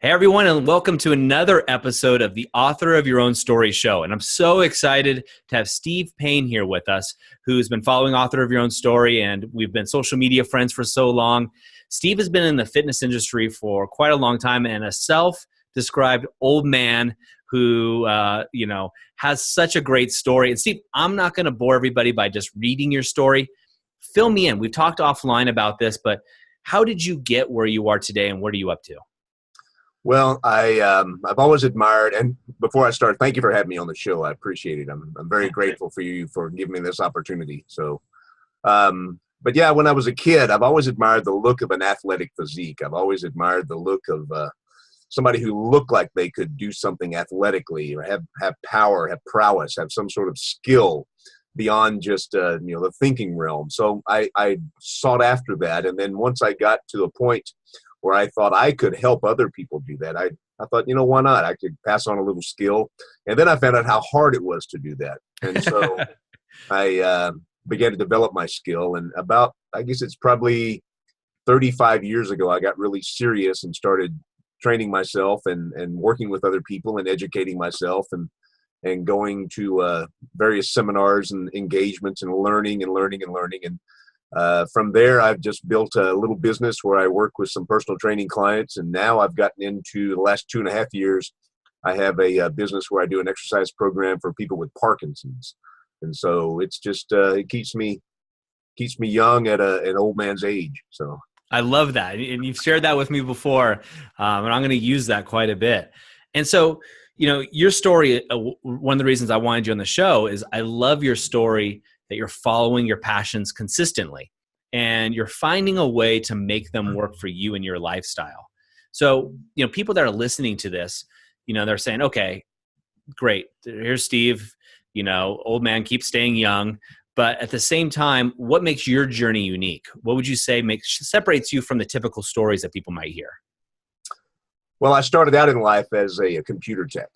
Hey, everyone, and welcome to another episode of the Author of Your Own Story show. And I'm so excited to have Steve Payne here with us, who's been following Author of Your Own Story, and we've been social media friends for so long. Steve has been in the fitness industry for quite a long time and a self-described old man who, has such a great story. And Steve, I'm not going to bore everybody by just reading your story. Fill me in. We've talked offline about this, but how did you get where you are today, and what are you up to? Well, I've always admired, and before I start, thank you for having me on the show. I appreciate it. I'm very grateful for you for giving me this opportunity. But yeah, when I was a kid, I've always admired the look of an athletic physique. I've always admired the look of somebody who looked like they could do something athletically, or have power, have prowess, have some sort of skill beyond just the thinking realm. So I sought after that, and then once I got to a point where I thought I could help other people do that, I thought, why not? I could pass on a little skill. And then I found out how hard it was to do that. And so I began to develop my skill. And I guess it's probably 35 years ago, I got really serious and started training myself and working with other people and educating myself and going to various seminars and engagements and learning. And from there, I've just built a little business where I work with some personal training clients. And now I've gotten into the last 2.5 years, I have a business where I do an exercise program for people with Parkinson's. And so it's just, it keeps me young at an old man's age. So I love that. And you've shared that with me before. And I'm going to use that quite a bit. And so, your story, one of the reasons I wanted you on the show is I love your story that you're following your passions consistently and you're finding a way to make them work for you and your lifestyle. So, people that are listening to this, they're saying, okay, great. Here's Steve, old man, keep staying young. But at the same time, what makes your journey unique? What would you say separates you from the typical stories that people might hear? Well, I started out in life as a computer tech.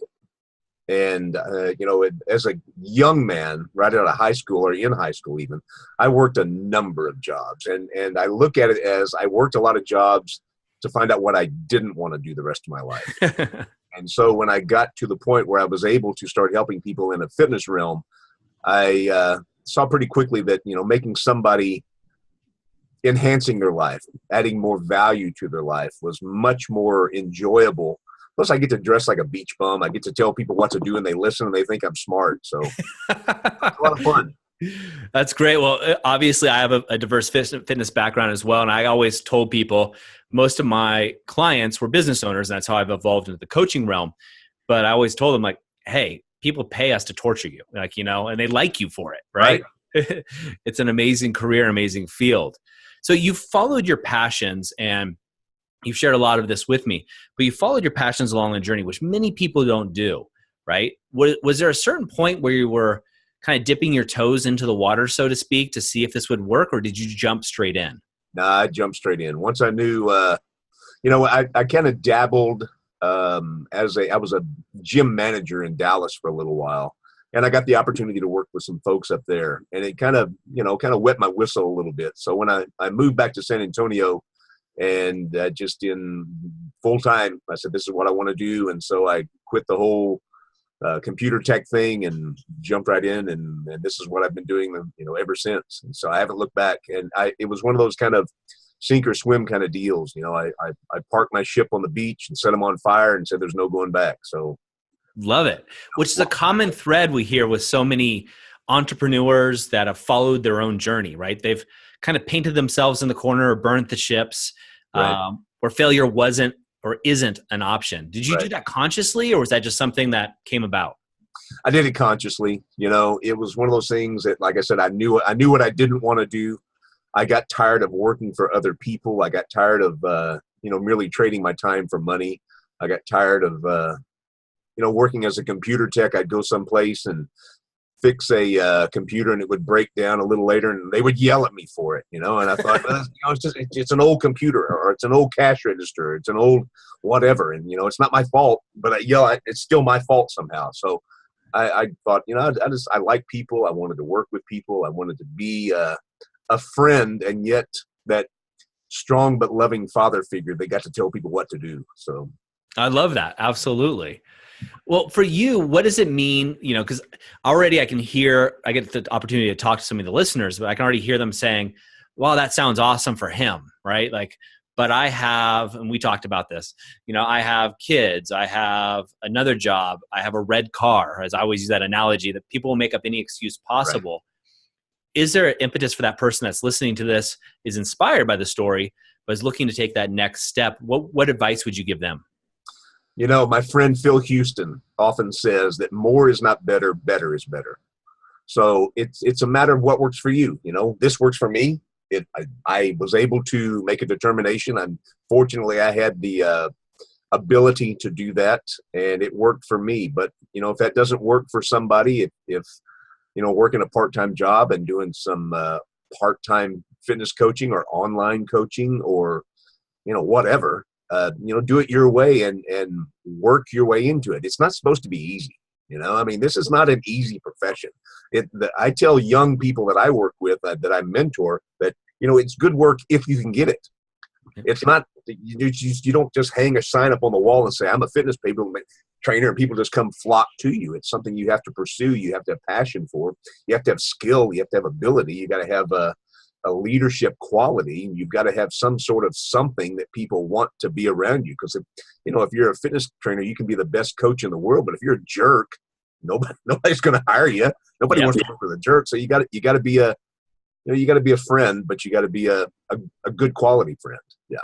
And, as a young man, right out of high school or in high school even, I worked a number of jobs. And I look at it as I worked a lot of jobs to find out what I didn't want to do the rest of my life. And so when I got to the point where I was able to start helping people in a fitness realm, I saw pretty quickly that, making somebody enhancing their life, adding more value to their life was much more enjoyable. Plus, I get to dress like a beach bum. I get to tell people what to do, and they listen, and they think I'm smart. So it's a lot of fun. That's great. Well, obviously, I have a diverse fitness background as well, and I always told people most of my clients were business owners, and that's how I've evolved into the coaching realm. But I always told them, like, hey, people pay us to torture you, and they like you for it, right? It's an amazing career, amazing field. So you followed your passions, and you've shared a lot of this with me, but you followed your passions along the journey, which many people don't do, right? Was there a certain point where you were kind of dipping your toes into the water, so to speak, to see if this would work, or did you jump straight in? No, I jumped straight in. Once I knew, I kind of dabbled I was a gym manager in Dallas for a little while, and I got the opportunity to work with some folks up there, and it kind of wet my whistle a little bit. So when I moved back to San Antonio, and just in full time, I said, this is what I want to do. And so I quit the whole computer tech thing and jumped right in. And this is what I've been doing, ever since. And so I haven't looked back. And it was one of those kind of sink or swim kind of deals. I parked my ship on the beach and set them on fire and said, there's no going back. So love it. Which is a common thread we hear with so many entrepreneurs that have followed their own journey, right? They've kind of painted themselves in the corner or burnt the ships, right, where failure wasn't or isn't an option. Did you right. do that consciously, or was that just something that came about? I did it consciously. It was one of those things that, like I said, I knew what I didn't want to do. I got tired of working for other people. I got tired of, merely trading my time for money. I got tired of, working as a computer tech. I'd go someplace and fix a computer, and it would break down a little later, and they would yell at me for it, and I thought, it's an old computer, or it's an old cash register, it's an old whatever, and it's not my fault, but it's still my fault somehow. So I thought, I like people. I wanted to work with people. I wanted to be a friend, and yet that strong but loving father figure that got to tell people what to do. So I love that. Absolutely. Well, for you, what does it mean? Because already I get the opportunity to talk to some of the listeners, but I can already hear them saying, wow, that sounds awesome for him, right? Like, but I have, and we talked about this, I have kids, I have another job, I have a red car, as I always use that analogy that people will make up any excuse Right. possible. Is there an impetus for that person that's listening to this, is inspired by the story, but is looking to take that next step? What advice would you give them? My friend Phil Houston often says that more is not better, better is better. So it's a matter of what works for you. This works for me. I was able to make a determination. Fortunately, I had the ability to do that, and it worked for me. But if that doesn't work for somebody, if working a part-time job and doing some part-time fitness coaching or online coaching or whatever, do it your way and work your way into it. It's not supposed to be easy. This is not an easy profession. I tell young people that I work with, that I mentor, that, it's good work if you can get it. It's not, you don't just hang a sign up on the wall and say, I'm a fitness trainer, and people just come flock to you. It's something you have to pursue. You have to have passion for. You have to have skill. You have to have ability. You got to have a leadership quality. You've got to have some sort of something that people want to be around you. Because if you're a fitness trainer, you can be the best coach in the world, but if you're a jerk, nobody's going to hire you. Nobody wants to work with a jerk. So you got to be a friend, but you got to be a good quality friend. Yeah.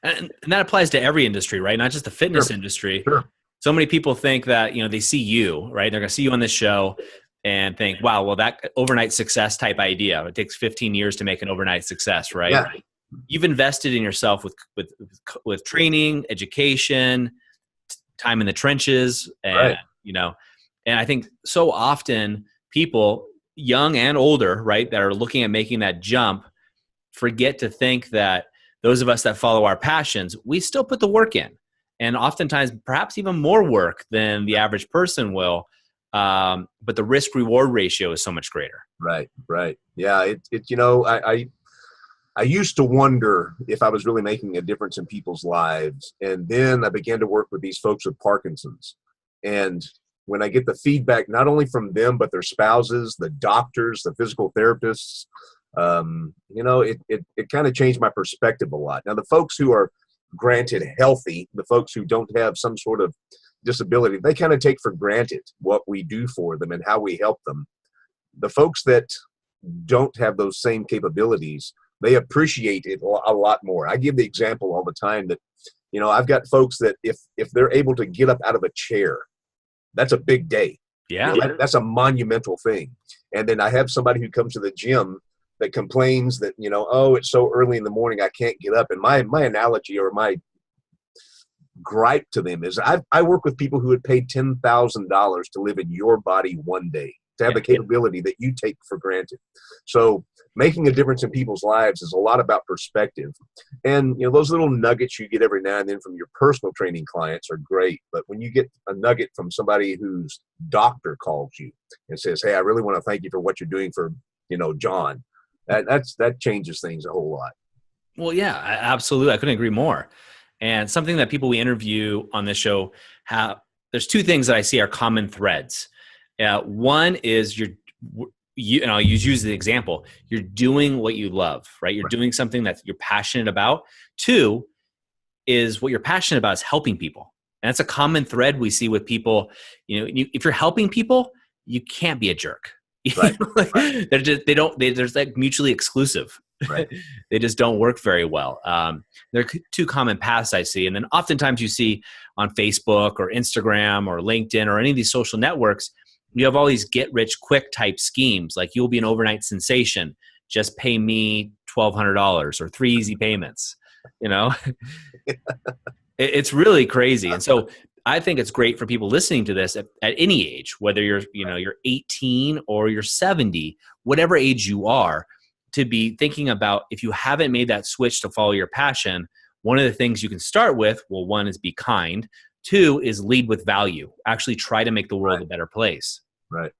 And that applies to every industry, right? Not just the fitness industry. Sure. So many people think that, they see you, right? They're going to see you on this show and think, wow, well, that overnight success type idea, it takes 15 years to make an overnight success, right? Yeah. You've invested in yourself with training, education, time in the trenches, and, Right. And I think so often people, young and older, right, that are looking at making that jump, forget to think that those of us that follow our passions, we still put the work in. And oftentimes, perhaps even more work than the average person will. But the risk reward ratio is so much greater. Right. Yeah. I used to wonder if I was really making a difference in people's lives. And then I began to work with these folks with Parkinson's. And when I get the feedback, not only from them, but their spouses, the doctors, the physical therapists, it kind of changed my perspective a lot. Now, the folks who are granted healthy, the folks who don't have some sort of disability, they kind of take for granted what we do for them and how we help them. The folks that don't have those same capabilities, they appreciate it a lot more. I give the example all the time that, I've got folks that if they're able to get up out of a chair, that's a big day. Yeah. That's a monumental thing. And then I have somebody who comes to the gym that complains that, oh, it's so early in the morning, I can't get up. And my analogy or my gripe to them is I work with people who had paid $10,000 to live in your body one day, to have the capability that you take for granted. So making a difference in people's lives is a lot about perspective. And, those little nuggets you get every now and then from your personal training clients are great. But when you get a nugget from somebody whose doctor calls you and says, hey, I really want to thank you for what you're doing for, John, that changes things a whole lot. Well, yeah, absolutely. I couldn't agree more. And something that people we interview on this show there's two things that I see are common threads. One is and I'll use the example, you're doing what you love, right? You're doing something that you're passionate about. Two is what you're passionate about is helping people. And that's a common thread we see with people. If you're helping people, you can't be a jerk. Right. They're like mutually exclusive. Right. They just don't work very well. There are two common paths I see. And then oftentimes you see on Facebook or Instagram or LinkedIn or any of these social networks, you have all these get rich quick type schemes. Like you'll be an overnight sensation. Just pay me $1,200 or 3 easy payments. It's really crazy. And so I think it's great for people listening to this at any age, whether you're 18 or you're 70, whatever age you are, to be thinking about if you haven't made that switch to follow your passion. One of the things you can start with, well, one is be kind. Two is lead with value. Actually try to make the world a better place. Right.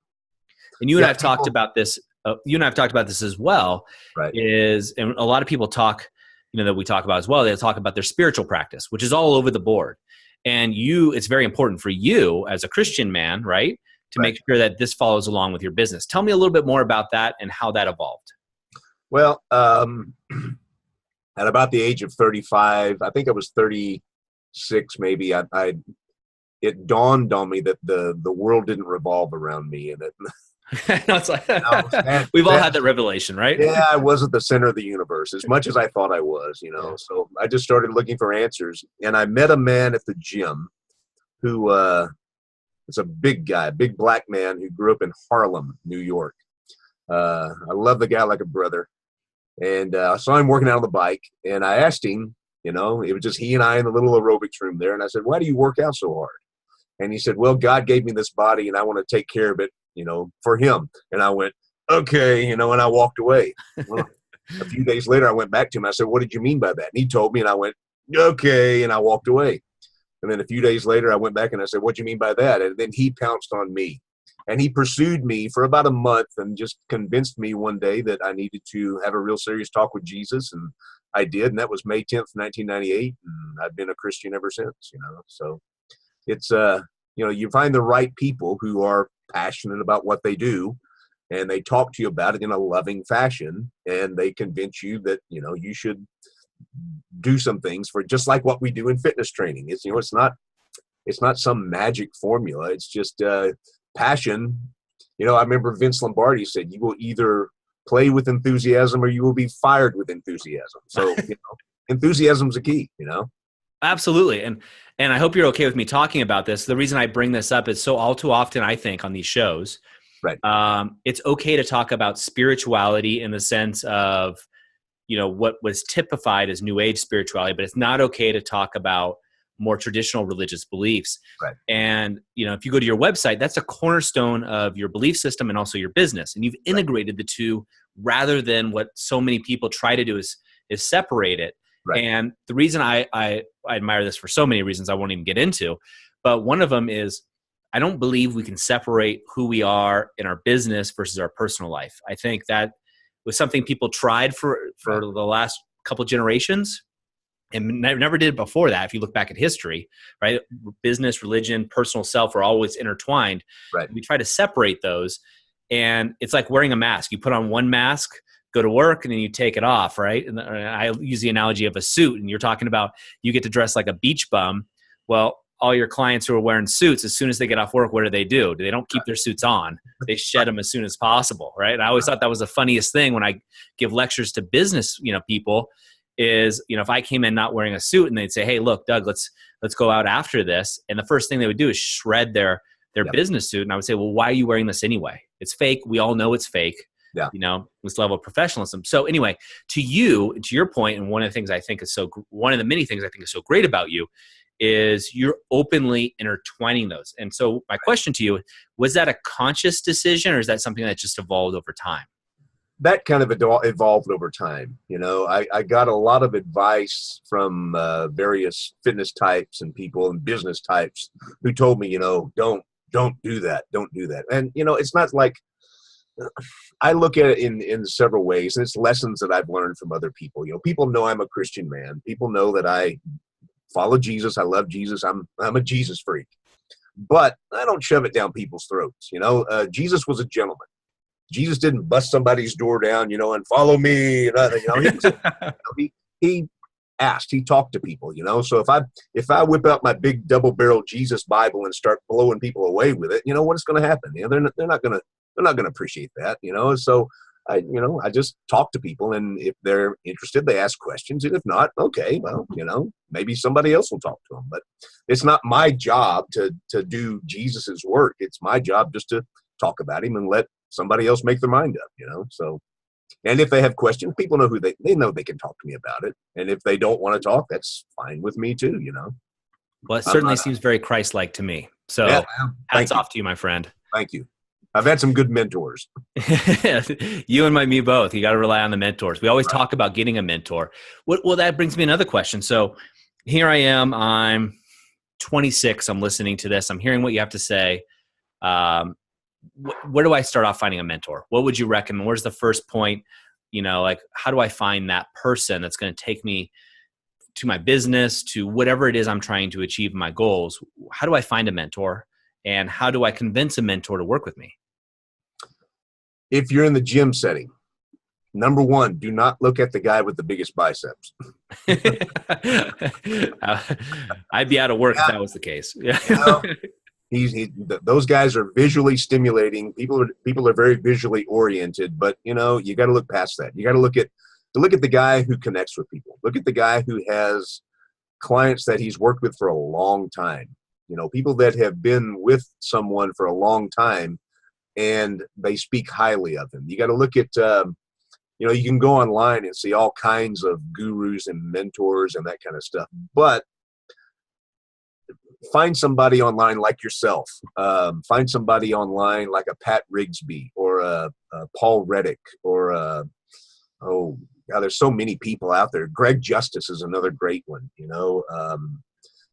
And you and I have talked about this. You and I have talked about this as well. Right. And a lot of people talk, that we talk about as well. They talk about their spiritual practice, which is all over the board. And it's very important for you as a Christian man, right, to Right. make sure that this follows along with your business. Tell me a little bit more about that and how that evolved. Well, at about the age of 35, I think I was 36, maybe. It dawned on me that the world didn't revolve around me, and No, it's like, that we've all that had that revelation, right? yeah, I wasn't the center of the universe as much as I thought I was. Yeah. So I just started looking for answers, and I met a man at the gym who is a big guy, big black man who grew up in Harlem, New York. I love the guy like a brother. And I saw him working out on the bike, and I asked him, it was just he and I in the little aerobics room there. And I said, "Why do you work out so hard?" And he said, "Well, God gave me this body and I want to take care of it, for him." And I went, "Okay," and I walked away. Well, a few days later, I went back to him. I said, "What did you mean by that?" And he told me, and I went, "Okay," and I walked away. And then a few days later, I went back and I said, "What do you mean by that?" And then he pounced on me. And he pursued me for about a month and just convinced me one day that I needed to have a real serious talk with Jesus. And I did. And that was May 10th, 1998. And I've been a Christian ever since. So it's, you find the right people who are passionate about what they do, and they talk to you about it in a loving fashion. And they convince you that, you should do some things for just like what we do in fitness training. It's not some magic formula. It's just, passion. I remember Vince Lombardi said, "You will either play with enthusiasm or you will be fired with enthusiasm." So, enthusiasm's a key, Absolutely. And I hope you're okay with me talking about this. The reason I bring this up is so all too often, I think, on these shows, Right. It's okay to talk about spirituality in the sense of, what was typified as New Age spirituality, but it's not okay to talk about more traditional religious beliefs. Right. And, if you go to your website, that's a cornerstone of your belief system and also your business. And you've integrated the two rather than what so many people try to do is separate it. Right. And the reason I admire this for so many reasons I won't even get into, but one of them is I don't believe we can separate who we are in our business versus our personal life. I think that was something people tried for the last couple generations, and never did before that. If you look back at history, right? Business, religion, personal self are always intertwined. Right. We try to separate those. And it's like wearing a mask. You put on one mask, go to work, and then you take it off, right? And I use the analogy of a suit, and you're talking about you get to dress like a beach bum. Well, all your clients who are wearing suits, as soon as they get off work, what do? They don't keep their suits on. They shed them as soon as possible, right? And I always thought that was the funniest thing when I give lectures to business, people, is, if I came in not wearing a suit and they'd say, "Hey, look, Doug, let's go out after this." And the first thing they would do is shred their business suit. And I would say, "Well, why are you wearing this anyway? It's fake. We all know it's fake." Yeah. This level of professionalism. So anyway, to your point, and one of the many things I think is so great about you is you're openly intertwining those. And so my question to you, was that a conscious decision, or is that something that just evolved over time? That kind of evolved over time. I got a lot of advice from various fitness types and people and business types who told me, don't do that. Don't do that. And, it's not like, I look at it in several ways, and it's lessons that I've learned from other people. People know I'm a Christian man. People know that I follow Jesus. I love Jesus. I'm a Jesus freak, but I don't shove it down people's throats. Jesus was a gentleman. Jesus didn't bust somebody's door down, and follow me. He asked, he talked to people, So if I whip out my big double-barreled Jesus Bible and start blowing people away with it, what's going to happen? They're not going to appreciate that, So I just talk to people, and if they're interested, they ask questions, and if not, okay, well, maybe somebody else will talk to them. But it's not my job to do Jesus's work. It's my job just to talk about him and let somebody else make their mind up, So, and if they have questions, people know they know they can talk to me about it. And if they don't want to talk, that's fine with me too, Well, it certainly seems very Christ-like to me. So hats off to you, my friend. Thank you. I've had some good mentors. You and me both. You got to rely on the mentors. We always talk about getting a mentor. Well, that brings me another question. So here I am. I'm 26. I'm listening to this. I'm hearing what you have to say. Where do I start off finding a mentor? What would you recommend? Where's the first point? How do I find that person that's going to take me to my business, to whatever it is I'm trying to achieve my goals, how do I find a mentor, and how do I convince a mentor to work with me? If you're in the gym setting, number one, do not look at the guy with the biggest biceps. I'd be out of work if that was the case. Yeah. You know, those guys are visually stimulating. People are very visually oriented, but you got to look past that. You got to look at the guy who connects with people. Look at the guy who has clients that he's worked with for a long time. People that have been with someone for a long time and they speak highly of him. You got to look at, you can go online and see all kinds of gurus and mentors and that kind of stuff, but find somebody online like yourself. Find somebody online like a Pat Rigsby or a Paul Reddick or there's so many people out there. Greg Justice is another great one.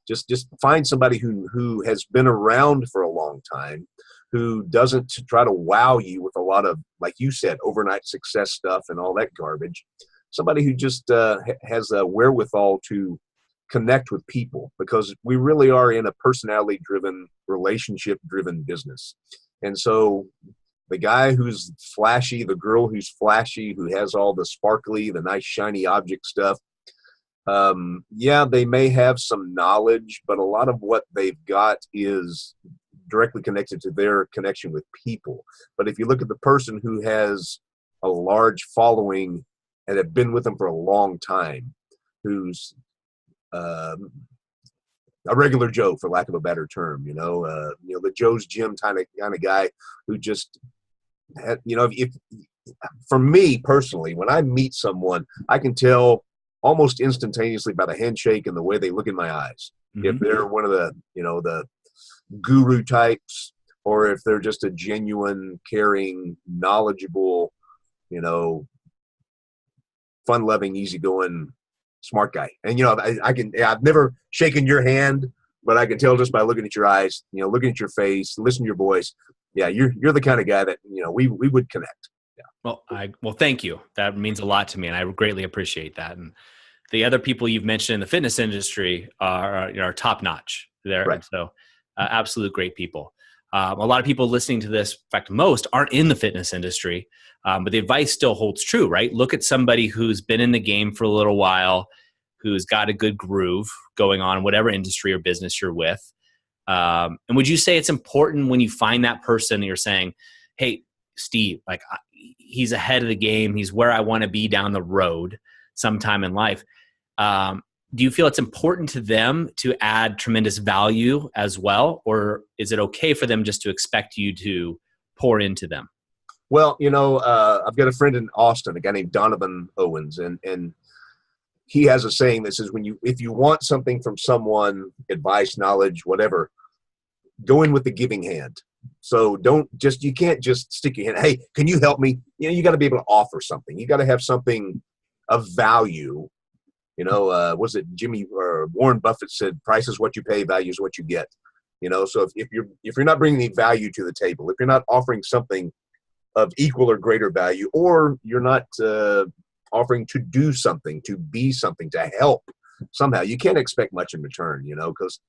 Just find somebody who has been around for a long time, who doesn't try to wow you with a lot of, like you said, overnight success stuff and all that garbage. Somebody who just has a wherewithal to connect with people, because we really are in a personality-driven, relationship-driven business. And so the guy who's flashy, the girl who's flashy, who has all the sparkly, the nice shiny object stuff, they may have some knowledge, but a lot of what they've got is directly connected to their connection with people. But if you look at the person who has a large following and have been with them for a long time, who's a regular Joe, for lack of a better term, the Joe's Gym kind of guy who just had, if for me personally, when I meet someone, I can tell almost instantaneously by the handshake and the way they look in my eyes, if they're one of the guru types, or if they're just a genuine, caring, knowledgeable, fun-loving, easygoing, smart guy. And I've never shaken your hand, but I can tell just by looking at your eyes, looking at your face, listening to your voice. Yeah, you're the kind of guy that we would connect. Yeah. Well, thank you. That means a lot to me, and I greatly appreciate that. And the other people you've mentioned in the fitness industry are top notch there. Right. And so absolute great people. A lot of people listening to this, in fact, most aren't in the fitness industry, but the advice still holds true, right? Look at somebody who's been in the game for a little while, who's got a good groove going on, whatever industry or business you're with. And would you say it's important when you find that person and you're saying, hey, Steve, like he's ahead of the game, he's where I want to be down the road sometime in life. Do you feel it's important to them to add tremendous value as well? Or is it okay for them just to expect you to pour into them? Well, I've got a friend in Austin, a guy named Donovan Owens, and he has a saying that says, if you want something from someone, advice, knowledge, whatever, go in with the giving hand. So you can't just stick your hand. Hey, can you help me? You got to be able to offer something. You got to have something of value. Was it Jimmy or Warren Buffett said, price is what you pay, value is what you get. So if you're not bringing any value to the table, if you're not offering something of equal or greater value, or you're not offering to do something, to be something, to help somehow, you can't expect much in return, because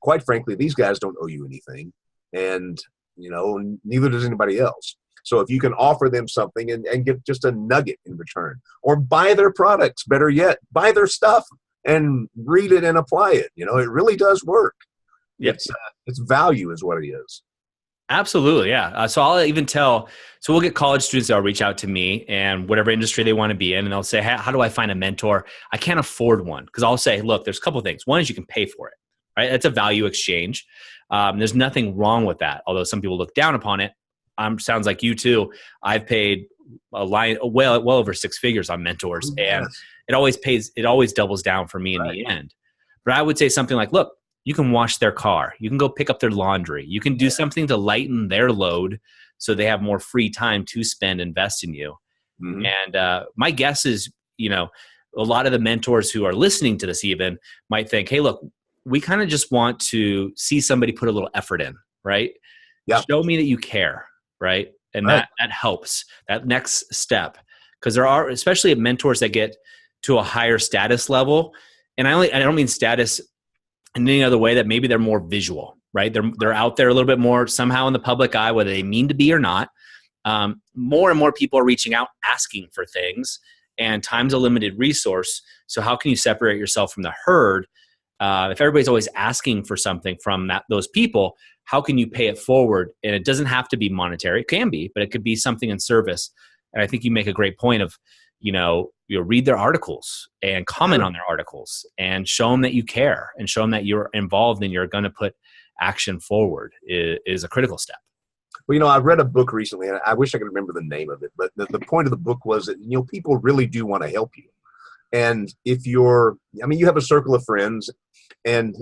quite frankly, these guys don't owe you anything, and neither does anybody else. So if you can offer them something and get just a nugget in return, or buy their products, better yet, buy their stuff and read it and apply it. It really does work. Yep. It's value is what it is. Absolutely. Yeah. So I'll even so we'll get college students that'll reach out to me and whatever industry they want to be in, and they'll say, hey, how do I find a mentor? I can't afford one. Because I'll say, look, there's a couple of things. One is you can pay for it, right? That's a value exchange. There's nothing wrong with that. Although some people look down upon it. Sounds like you too. I've paid well over six figures on mentors, and it always doubles down for me in the end. But I would say something like, look, you can wash their car. You can go pick up their laundry. You can do something to lighten their load so they have more free time to invest in you. Mm-hmm. And my guess is, a lot of the mentors who are listening to this even might think, hey, look, we kind of just want to see somebody put a little effort in, right? Yeah. Show me that you care, right? And that helps, that next step. Because there are, especially mentors that get to a higher status level, and I don't mean status in any other way, that maybe they're more visual, right? They're out there a little bit more somehow in the public eye, whether they mean to be or not. More and more people are reaching out, asking for things, and time's a limited resource. So how can you separate yourself from the herd? If everybody's always asking for something from those people, how can you pay it forward? And it doesn't have to be monetary. It can be, but it could be something in service. And I think you make a great point of, read their articles and comment on their articles and show them that you care and show them that you're involved and you're going to put action forward is a critical step. Well, I read a book recently, and I wish I could remember the name of it, but the point of the book was that, people really do want to help you. And if you have a circle of friends, and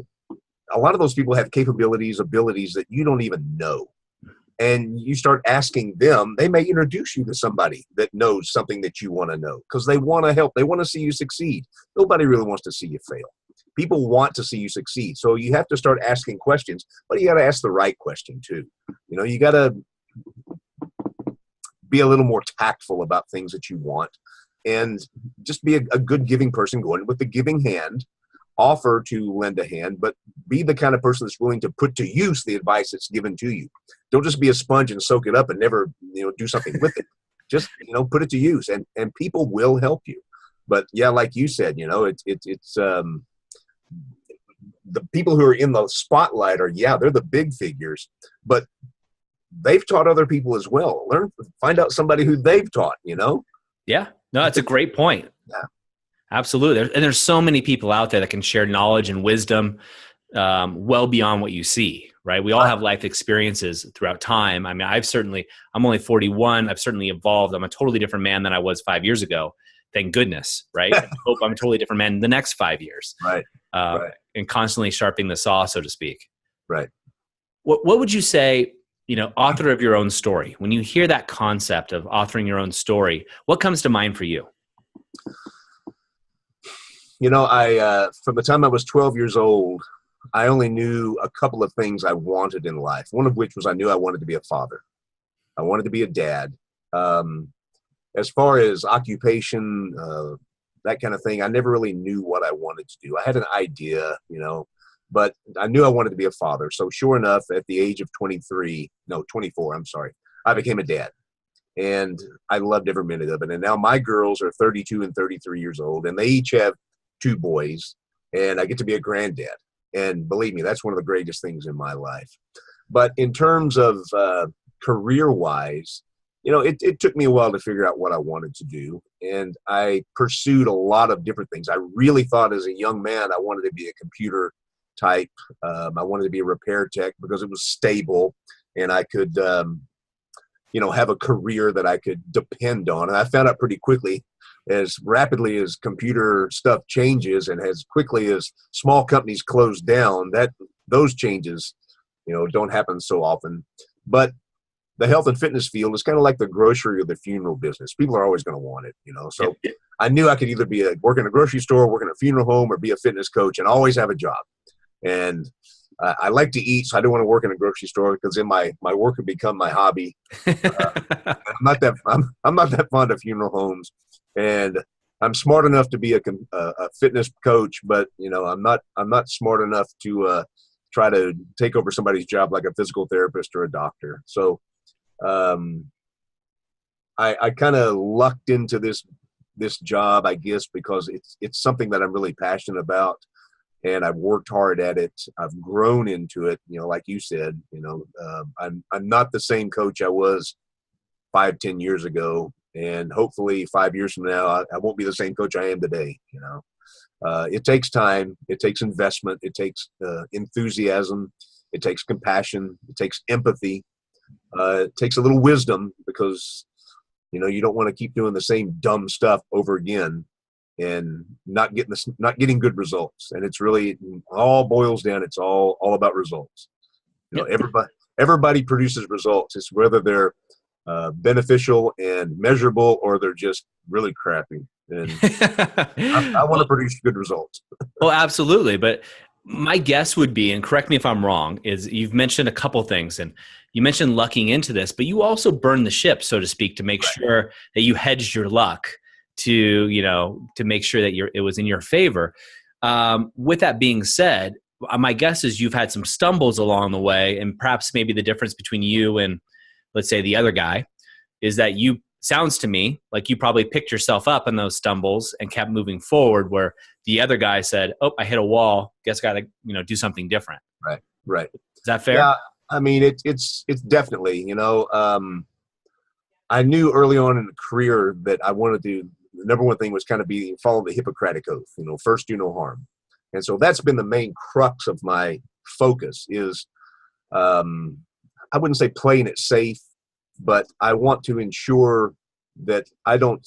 a lot of those people have abilities that you don't even know. And you start asking them, they may introduce you to somebody that knows something that you want to know, because they want to help. They want to see you succeed. Nobody really wants to see you fail. People want to see you succeed. So you have to start asking questions, but you got to ask the right question too. You got to be a little more tactful about things that you want, and just be a good giving person, going with the giving hand. Offer to lend a hand, but be the kind of person that's willing to put to use the advice that's given to you. Don't just be a sponge and soak it up and never, do something with it. Just, put it to use, and people will help you. But yeah, like you said, it's the people who are in the spotlight they're the big figures, but they've taught other people as well. Find out somebody who they've taught, Yeah. No, that's a great point. Yeah. Absolutely. And there's so many people out there that can share knowledge and wisdom well beyond what you see, right? We all have life experiences throughout time. I mean, I'm only 41. I've certainly evolved. I'm a totally different man than I was 5 years ago. Thank goodness, right? I hope I'm a totally different man in the next 5 years. Right. And constantly sharpening the saw, so to speak. Right. What would you say, author of your own story? When you hear that concept of authoring your own story, what comes to mind for you? I from the time I was 12 years old, I only knew a couple of things I wanted in life. One of which was I knew I wanted to be a father. I wanted to be a dad. As far as occupation, that kind of thing, I never really knew what I wanted to do. I had an idea, but I knew I wanted to be a father. So sure enough, at the age of 24, I became a dad. And I loved every minute of it. And now my girls are 32 and 33 years old, and they each have 2 boys, and I get to be a granddad. And believe me, that's one of the greatest things in my life. But in terms of career-wise, it took me a while to figure out what I wanted to do. And I pursued a lot of different things. I really thought as a young man, I wanted to be a computer type. I wanted to be a repair tech because it was stable, and I could have a career that I could depend on. And I found out pretty quickly, as rapidly as computer stuff changes and as quickly as small companies close down, that those changes, don't happen so often. But the health and fitness field is kind of like the grocery or the funeral business. People are always going to want it, So I knew I could either work in a grocery store, work in a funeral home, or be a fitness coach and always have a job. And I like to eat, so I don't want to work in a grocery store, because then my work would become my hobby. I'm not that fond of funeral homes, and I'm smart enough to be a fitness coach, but I'm not smart enough to try to take over somebody's job like a physical therapist or a doctor. So I kind of lucked into this job, I guess, because it's something that I'm really passionate about. And I've worked hard at it. I've grown into it, like you said. I'm not the same coach I was 5-10 years ago, and hopefully 5 years from now, I won't be the same coach I am today. It takes time, it takes investment, it takes enthusiasm, it takes compassion, it takes empathy, it takes a little wisdom, because you don't want to keep doing the same dumb stuff over again and not getting good results. And it's really all boils down. It's all about results. Everybody produces results. It's whether they're beneficial and measurable, or they're just really crappy. And I want to produce good results. Well, absolutely. But my guess would be, and correct me if I'm wrong, is you've mentioned a couple things, and you mentioned lucking into this, but you also burned the ship, so to speak, to make sure that you hedged your luck to make sure that it was in your favor. With that being said, my guess is you've had some stumbles along the way, and perhaps maybe the difference between you and, let's say, the other guy is that you, sounds to me like you probably picked yourself up in those stumbles and kept moving forward, where the other guy said, oh, I hit a wall, guess got to do something different. Right. Is that fair? Yeah, I mean, it's definitely, I knew early on in the career that I wanted to, the number one thing was kind of follow the Hippocratic Oath, first do no harm. And so that's been the main crux of my focus is, I wouldn't say playing it safe, but I want to ensure that I don't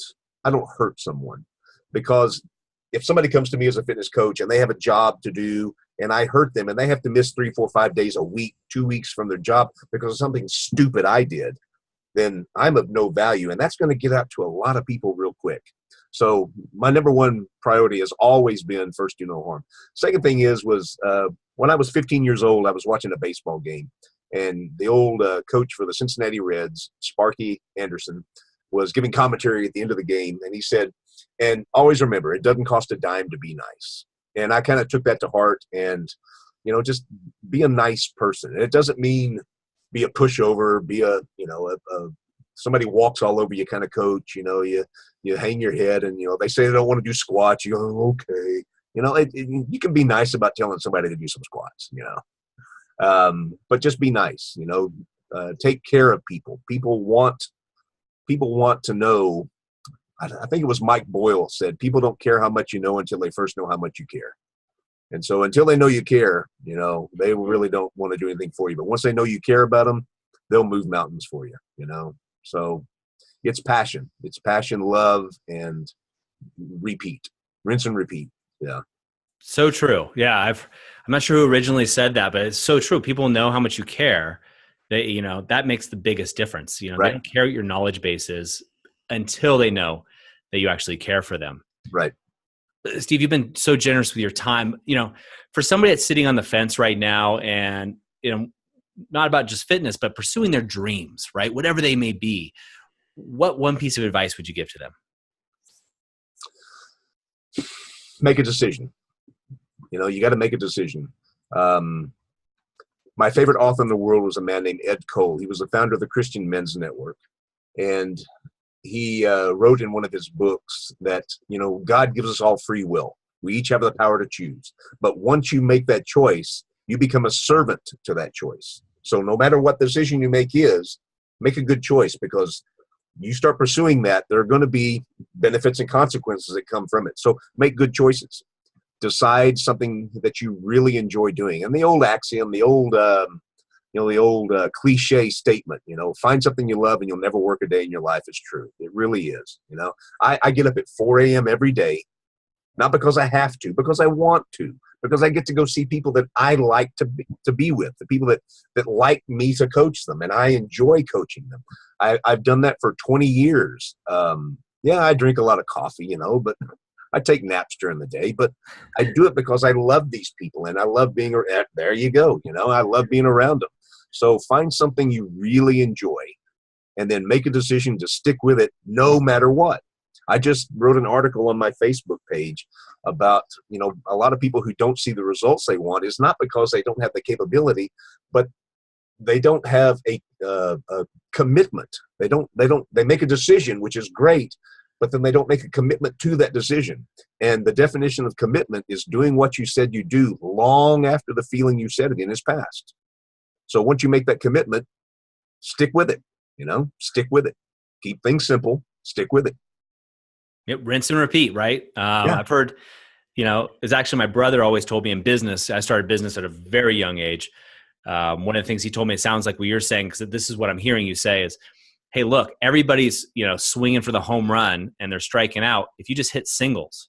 hurt someone. Because if somebody comes to me as a fitness coach and they have a job to do and I hurt them and they have to miss 3, 4, 5 days a week, 2 weeks from their job because of something stupid I did, then I'm of no value. And that's going to get out to a lot of people real quick. So my number one priority has always been first do no harm. Second thing was when I was 15 years old, I was watching a baseball game. And the old coach for the Cincinnati Reds, Sparky Anderson, was giving commentary at the end of the game. And he said, and always remember, it doesn't cost a dime to be nice. And I kind of took that to heart and, just be a nice person. And it doesn't mean be a pushover, be a somebody walks all over you kind of coach, you hang your head and, they say they don't want to do squats. You go, okay. You can be nice about telling somebody to do some squats, but just be nice, take care of people. People want to know. I think it was Mike Boyle said, people don't care how much you know until they first know how much you care. And so until they know you care, they really don't want to do anything for you. But once they know you care about them, they'll move mountains for you, So it's passion. It's passion, love, and repeat. Rinse and repeat. Yeah. So true. Yeah. I'm not sure who originally said that, but it's so true. People know how much you care. They, that makes the biggest difference. They don't care what your knowledge base is until they know that you actually care for them. Right. Steve, you've been so generous with your time. For somebody that's sitting on the fence right now and, not about just fitness, but pursuing their dreams, right? Whatever they may be, what one piece of advice would you give to them? Make a decision. You got to make a decision. My favorite author in the world was a man named Ed Cole. He was the founder of the Christian Men's Network. And he wrote in one of his books that, God gives us all free will. We each have the power to choose. But once you make that choice, you become a servant to that choice. So no matter what decision you make make a good choice, because you start pursuing that, there are going to be benefits and consequences that come from it. So make good choices. Decide something that you really enjoy doing. And the old axiom, the old cliche statement, find something you love and you'll never work a day in your life is true. It really is. I get up at 4 a.m. every day, not because I have to, because I want to, because I get to go see people that I like to be with, the people that like me to coach them, and I enjoy coaching them. I've done that for 20 years. I drink a lot of coffee, but I take naps during the day, but I do it because I love these people and I love being, there you go. I love being around them. So find something you really enjoy and then make a decision to stick with it no matter what. I just wrote an article on my Facebook page about, a lot of people who don't see the results they want is not because they don't have the capability, but they don't have a commitment. They make a decision, which is great, but then they don't make a commitment to that decision. And the definition of commitment is doing what you said you do long after the feeling you said it in is past. So once you make that commitment, stick with it, stick with it. Keep things simple, stick with it. Yep, rinse and repeat, right? I've heard, it's actually my brother always told me in business, I started business at a very young age. One of the things he told me, it sounds like what you're saying, because this is what I'm hearing you say is, hey, look, everybody's, swinging for the home run and they're striking out. If you just hit singles,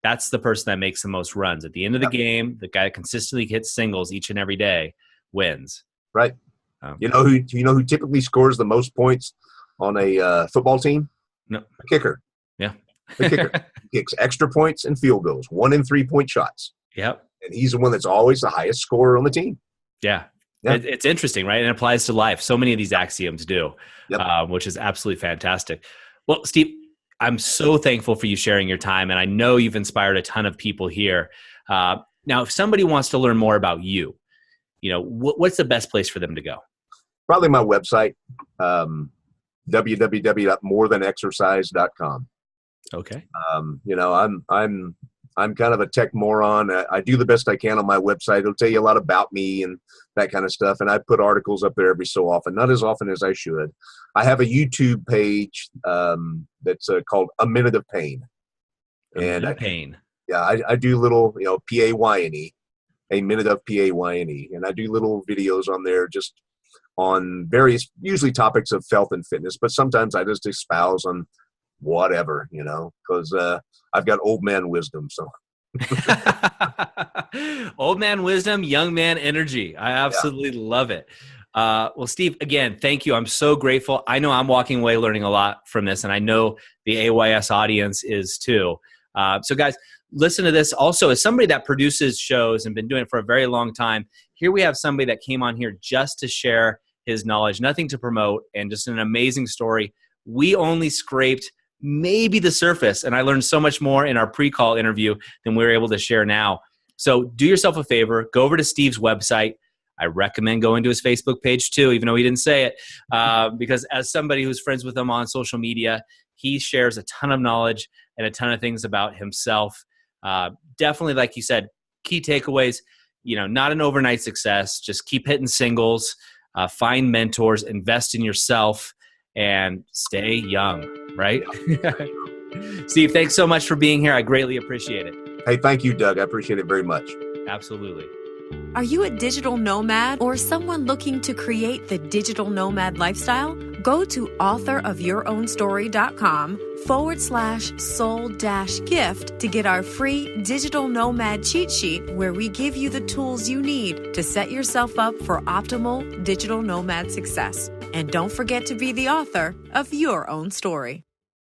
that's the person that makes the most runs. At the end of the game, the guy that consistently hits singles each and every day wins. Right. Who typically scores the most points on a football team? No. A kicker. Yeah. The kicker kicks extra points and field goals, 1 and 3 point shots. Yep. And he's the one that's always the highest scorer on the team. Yeah. It's interesting, right? And it applies to life. So many of these axioms do, which is absolutely fantastic. Well, Steve, I'm so thankful for you sharing your time, and I know you've inspired a ton of people here. Now, if somebody wants to learn more about you, what's the best place for them to go? Probably my website, www.morethanexercise.com. Okay. I'm kind of a tech moron. I do the best I can on my website. It'll tell you a lot about me and that kind of stuff. And I put articles up there every so often, not as often as I should. I have a YouTube page that's called A Minute of Pain. Pain. Yeah, I do little, PAYNE, A Minute of PAYNE. And I do little videos on there just on various, usually topics of health and fitness. But sometimes I just espouse on whatever, because I've got old man wisdom. So old man wisdom, young man energy. I absolutely love it. Well, Steve, again, thank you. I'm so grateful. I know I'm walking away learning a lot from this, and I know the AYS audience is too. So guys, listen to this. Also, as somebody that produces shows and been doing it for a very long time, here we have somebody that came on here just to share his knowledge, nothing to promote, and just an amazing story. We only scraped maybe the surface, and I learned so much more in our pre-call interview than we were able to share now. So do yourself a favor, go over to Steve's website. I recommend going to his Facebook page too, even though he didn't say it, because as somebody who's friends with him on social media, he shares a ton of knowledge and a ton of things about himself. Definitely, like you said, key takeaways, not an overnight success. Just keep hitting singles, find mentors, invest in yourself, and stay young, right? Steve, thanks so much for being here. I greatly appreciate it. Hey, thank you, Doug. I appreciate it very much. Absolutely. Are you a digital nomad or someone looking to create the digital nomad lifestyle? Go to authorofyourownstory.com/soul-gift to get our free digital nomad cheat sheet, where we give you the tools you need to set yourself up for optimal digital nomad success. And don't forget to be the author of your own story.